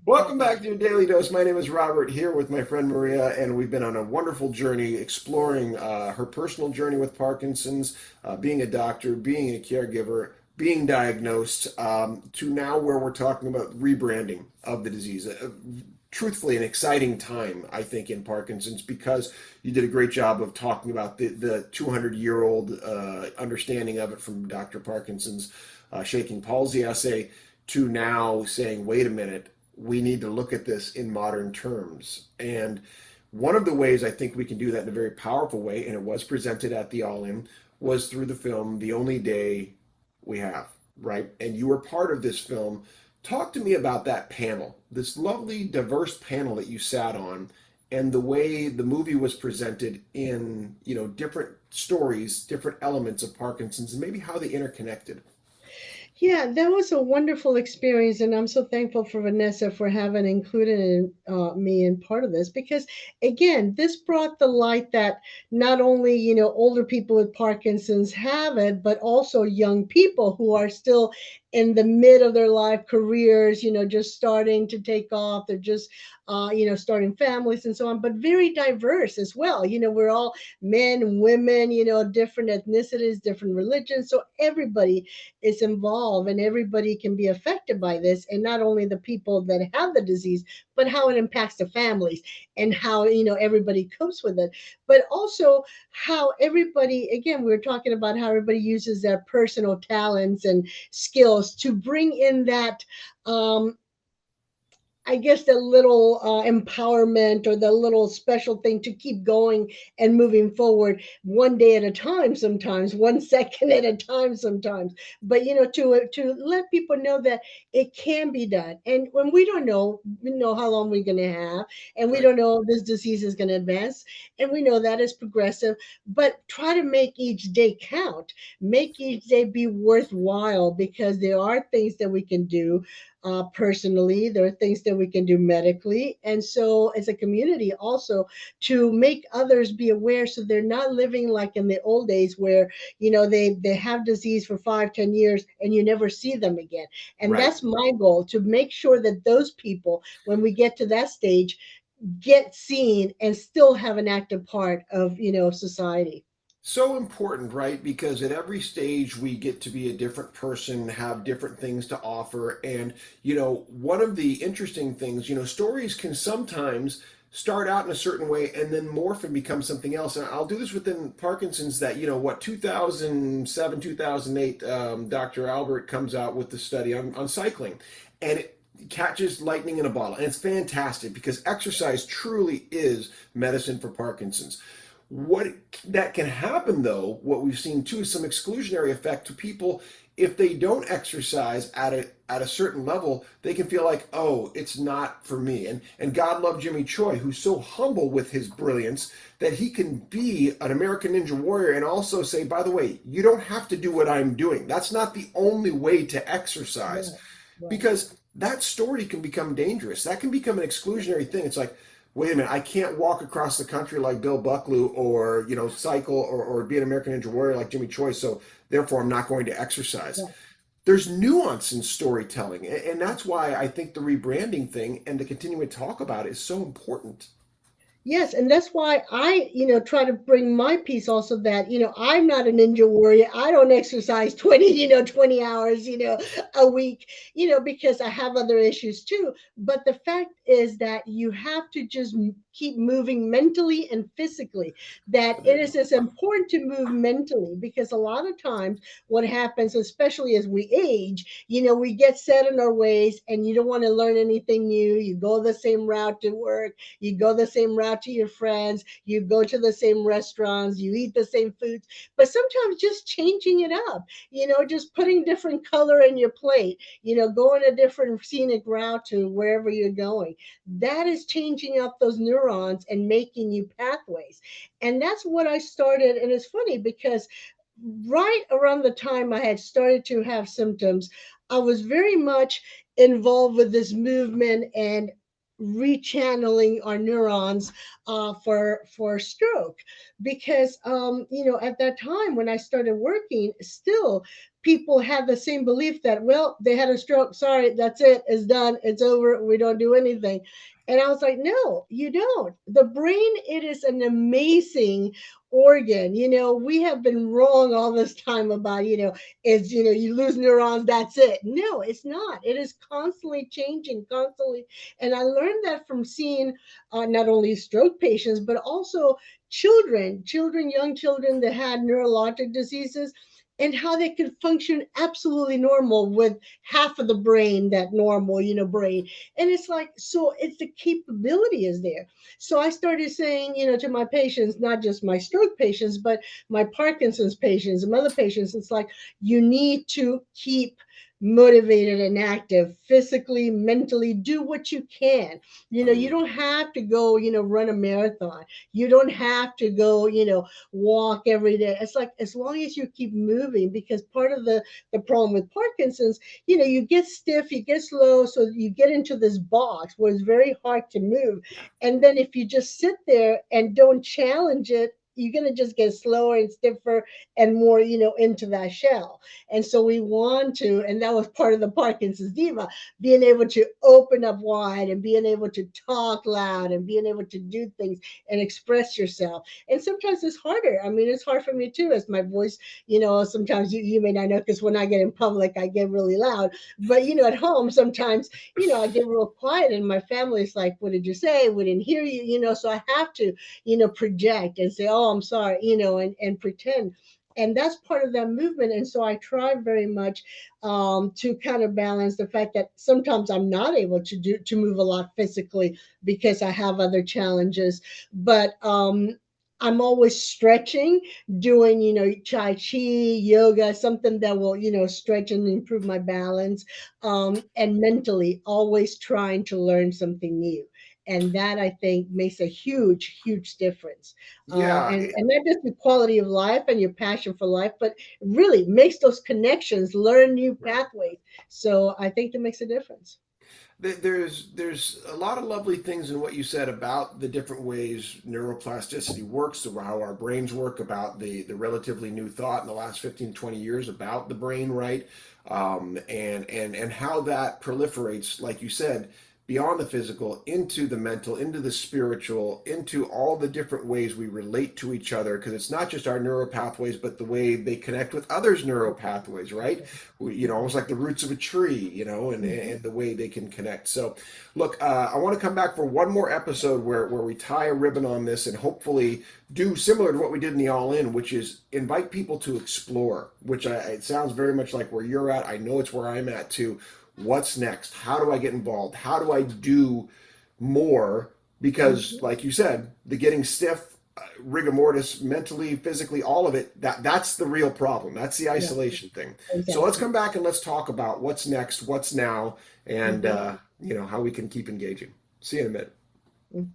Welcome back to your Daily Dose. My name is Robert here with my friend Maria, and we've been on a wonderful journey exploring her personal journey with Parkinson's, being a doctor, being a caregiver, being diagnosed, to now where we're talking about rebranding of the disease. Truthfully, an exciting time, I think, in Parkinson's because you did a great job of talking about the 200-year-old understanding of it from Dr. Parkinson's shaking palsy essay to now saying, wait a minute, we need to look at this in modern terms. And one of the ways I think we can do that in a very powerful way, and it was presented at the All In, was through the film The Only Day We Have, right? And you were part of this film. Talk to me about that panel, this lovely, diverse panel that you sat on, and the way the movie was presented in, different stories, different elements of Parkinson's, and maybe how they interconnected. Yeah, that was a wonderful experience, and I'm so thankful for Vanessa for having included me in part of this because, again, this brought the light that not only older people with Parkinson's have it, but also young people who are still in the mid of their life careers, just starting to take off. They're just starting families and so on, but very diverse as well. We're all men, women, different ethnicities, different religions, so everybody is involved and everybody can be affected by this, and not only the people that have the disease, but how it impacts the families and how everybody copes with it, but also how everybody, again, we were talking about how everybody uses their personal talents and skills to bring in that I guess the little empowerment or the little special thing to keep going and moving forward one day at a time, sometimes one second at a time, sometimes. But to let people know that it can be done. And when we know how long we're going to have, and we Right. don't know if this disease is going to advance, and we know that is progressive. But try to make each day count, make each day be worthwhile because there are things that we can do personally. There are things that we can do medically. And so, as a community, also to make others be aware so they're not living like in the old days where, they have disease for 5, 10 years and you never see them again. And Right. that's my goal to make sure that those people, when we get to that stage, get seen and still have an active part of, society. So important, right? Because at every stage we get to be a different person, have different things to offer. And, one of the interesting things, stories can sometimes start out in a certain way and then morph and become something else. And I'll do this within Parkinson's that, 2007, 2008, Dr. Albert comes out with the study on cycling. And it catches lightning in a bottle. And it's fantastic because exercise truly is medicine for Parkinson's. What that can happen, though, what we've seen too, is some exclusionary effect to people. If they don't exercise at a certain level, they can feel like, oh, it's not for me. And God love Jimmy Choi, who's so humble with his brilliance that he can be an American Ninja Warrior and also say, by the way, you don't have to do what I'm doing. That's not the only way to exercise, Right, right. because that story can become dangerous. That can become an exclusionary thing. It's like, wait a minute, I can't walk across the country like Bill Bucklew or, cycle or be an American Ninja Warrior like Jimmy Choi, so therefore I'm not going to exercise. Yeah. There's nuance in storytelling, and that's why I think the rebranding thing and the continuing talk about it is so important. Yes, and that's why I, try to bring my piece also that, I'm not a ninja warrior. I don't exercise 20, 20 hours, a week, because I have other issues too. But the fact is that you have to just keep moving mentally and physically. That There it you is go. as important to move mentally because a lot of times what happens, especially as we age, we get set in our ways and you don't want to learn anything new. You go the same route to work, you go the same route to your friends, you go to the same restaurants, you eat the same foods, but sometimes just changing it up, just putting different color in your plate, going a different scenic route to wherever you're going. That is changing up those neurons and making you pathways. And that's what I started. And it's funny because right around the time I had started to have symptoms, I was very much involved with this movement and rechanneling our neurons for stroke because at that time when I started working still people had the same belief that, well, they had a stroke, sorry, that's it, it's done, it's over, we don't do anything. And I was like, no, you don't. The brain, it is an amazing organ. We have been wrong all this time about, it's, you lose neurons, that's it. No, it's not. It is constantly changing, constantly. And I learned that from seeing not only stroke patients, but also children, young children that had neurologic diseases, and how they could function absolutely normal with half of the brain, that normal, brain. And it's like, so it's the capability is there. So I started saying, to my patients, not just my stroke patients, but my Parkinson's patients and other patients, it's like, you need to keep motivated and active physically, mentally, do what you can. You don't have to go, run a marathon. You don't have to go, walk every day. It's like, as long as you keep moving, because part of the problem with Parkinson's, you get stiff, you get slow, so you get into this box where it's very hard to move. And then if you just sit there and don't challenge it, you're going to just get slower and stiffer and more, into that shell. And so we want to, and that was part of the Parkinson's diva, being able to open up wide and being able to talk loud and being able to do things and express yourself. And sometimes it's harder. I mean, it's hard for me too, as my voice, sometimes you may not know, because when I get in public, I get really loud. But, at home, sometimes, I get real quiet, and my family's like, what did you say? We didn't hear you, so I have to, project and say, oh, I'm sorry, and pretend. And that's part of that movement. And so I try very much to kind of balance the fact that sometimes I'm not able to move a lot physically because I have other challenges. But I'm always stretching, doing, Tai Chi, yoga, something that will, stretch and improve my balance. And mentally, always trying to learn something new. And that, I think, makes a huge, huge difference. Yeah, And not just the quality of life and your passion for life, but really makes those connections, learn new right. pathways. So I think that makes a difference. There's a lot of lovely things in what you said about the different ways neuroplasticity works, about how our brains work, about the relatively new thought in the last 15 20 years about the brain, right? And how that proliferates, like you said, beyond the physical into the mental, into the spiritual, into all the different ways we relate to each other, because it's not just our neuropathways, but the way they connect with others' neuropathways, right? Almost like the roots of a tree, Mhm. and the way they can connect. So, look, I want to come back for one more episode where we tie a ribbon on this and hopefully do similar to what we did in the All In, which is invite people to explore, it sounds very much like where you're at. I know it's where I'm at too. What's next? How do I get involved? How do I do more? Because, Mhm. like you said, the getting stiff, rigor mortis, mentally, physically, all of it, that's the real problem. That's the Yeah, isolation thing. So let's exactly. come back and let's talk about what's next, what's now, and Mhm. how we can keep engaging. See you in a minute. Mhm.